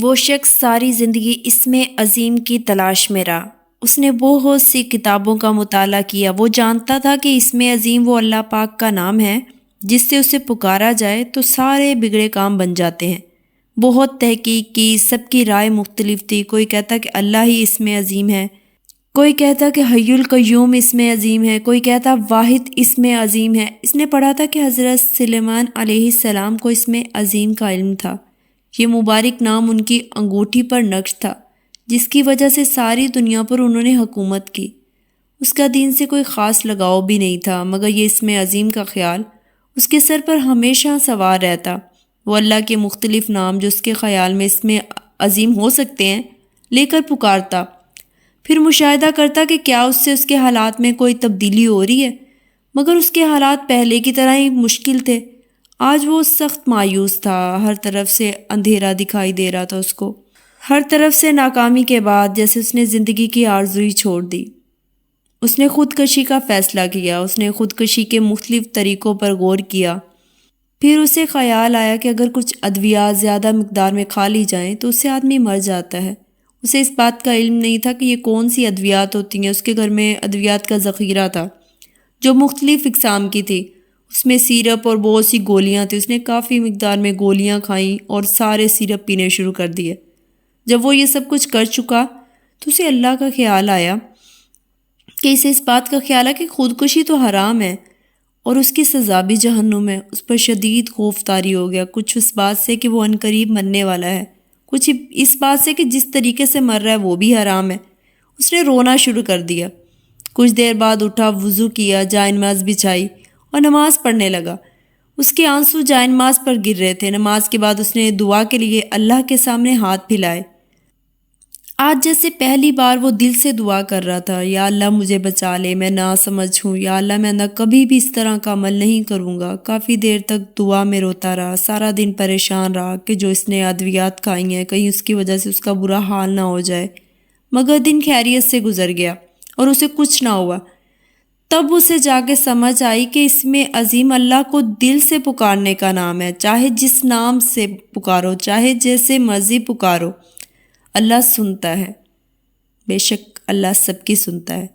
وہ شخص ساری زندگی اسم عظیم کی تلاش میں رہا۔ اس نے بہت سی کتابوں کا مطالعہ کیا۔ وہ جانتا تھا کہ اسم عظیم وہ اللہ پاک کا نام ہے جس سے اسے پکارا جائے تو سارے بگڑے کام بن جاتے ہیں۔ بہت تحقیق کی، سب کی رائے مختلف تھی۔ کوئی کہتا کہ اللہ ہی اسم عظیم ہے، کوئی کہتا کہ حی القیوم اسم عظیم ہے، کوئی کہتا واحد اسم عظیم ہے۔ اس نے پڑھا تھا کہ حضرت سلیمان علیہ السلام کو اسم عظیم کا علم تھا۔ یہ مبارک نام ان کی انگوٹھی پر نقش تھا جس کی وجہ سے ساری دنیا پر انہوں نے حکومت کی۔ اس کا دین سے کوئی خاص لگاؤ بھی نہیں تھا، مگر یہ اسم عظیم کا خیال اس کے سر پر ہمیشہ سوار رہتا۔ وہ اللہ کے مختلف نام جو اس کے خیال میں اسم عظیم ہو سکتے ہیں لے کر پکارتا، پھر مشاہدہ کرتا کہ کیا اس کے حالات میں کوئی تبدیلی ہو رہی ہے، مگر اس کے حالات پہلے کی طرح ہی مشکل تھے۔ آج وہ سخت مایوس تھا، ہر طرف سے اندھیرا دکھائی دے رہا تھا اس کو، ہر طرف سے ناکامی کے بعد جیسے اس نے زندگی کی آرزوئی چھوڑ دی۔ اس نے خودکشی کا فیصلہ کیا۔ اس نے خودکشی کے مختلف طریقوں پر غور کیا۔ پھر اسے خیال آیا کہ اگر کچھ ادویات زیادہ مقدار میں کھا لی جائیں تو اس سے آدمی مر جاتا ہے۔ اسے اس بات کا علم نہیں تھا کہ یہ کون سی ادویات ہوتی ہیں۔ اس کے گھر میں ادویات کا ذخیرہ تھا جو مختلف اقسام کی تھی۔ اس میں سیرپ اور بہت سی گولیاں تھیں۔ اس نے کافی مقدار میں گولیاں کھائیں اور سارے سیرپ پینے شروع کر دیے۔ جب وہ یہ سب کچھ کر چکا تو اسے اللہ کا خیال آیا کہ اسے اس بات کا خیال ہے کہ خودکشی تو حرام ہے اور اس کی سزا بھی جہنم ہے۔ اس پر شدید خوف طاری ہو گیا، کچھ اس بات سے کہ وہ عنقریب مرنے والا ہے، کچھ اس بات سے کہ جس طریقے سے مر رہا ہے وہ بھی حرام ہے۔ اس نے رونا شروع کر دیا۔ کچھ دیر بعد اٹھا، وضو کیا، جائے نماز بچھائی اور نماز پڑھنے لگا۔ اس کے آنسو جائے نماز پر گر رہے تھے۔ نماز کے بعد اس نے دعا کے لیے اللہ کے سامنے ہاتھ پھیلائے۔ آج جیسے پہلی بار وہ دل سے دعا کر رہا تھا، یا اللہ مجھے بچا لے، میں ناسمجھ ہوں، یا اللہ میں کبھی بھی اس طرح کا عمل نہیں کروں گا۔ کافی دیر تک دعا میں روتا رہا، سارا دن پریشان رہا کہ جو اس نے ادویات کھائی ہیں کہیں اس کی وجہ سے اس کا برا حال نہ ہو جائے، مگر دن خیریت سے گزر گیا اور اسے کچھ نہ ہوا۔ تب اسے جا کے سمجھ آئی کہ اسم عظیم اللہ کو دل سے پکارنے کا نام ہے۔ چاہے جس نام سے پکارو، چاہے جیسے مرضی پکارو، اللہ سنتا ہے۔ بے شک اللہ سب کی سنتا ہے۔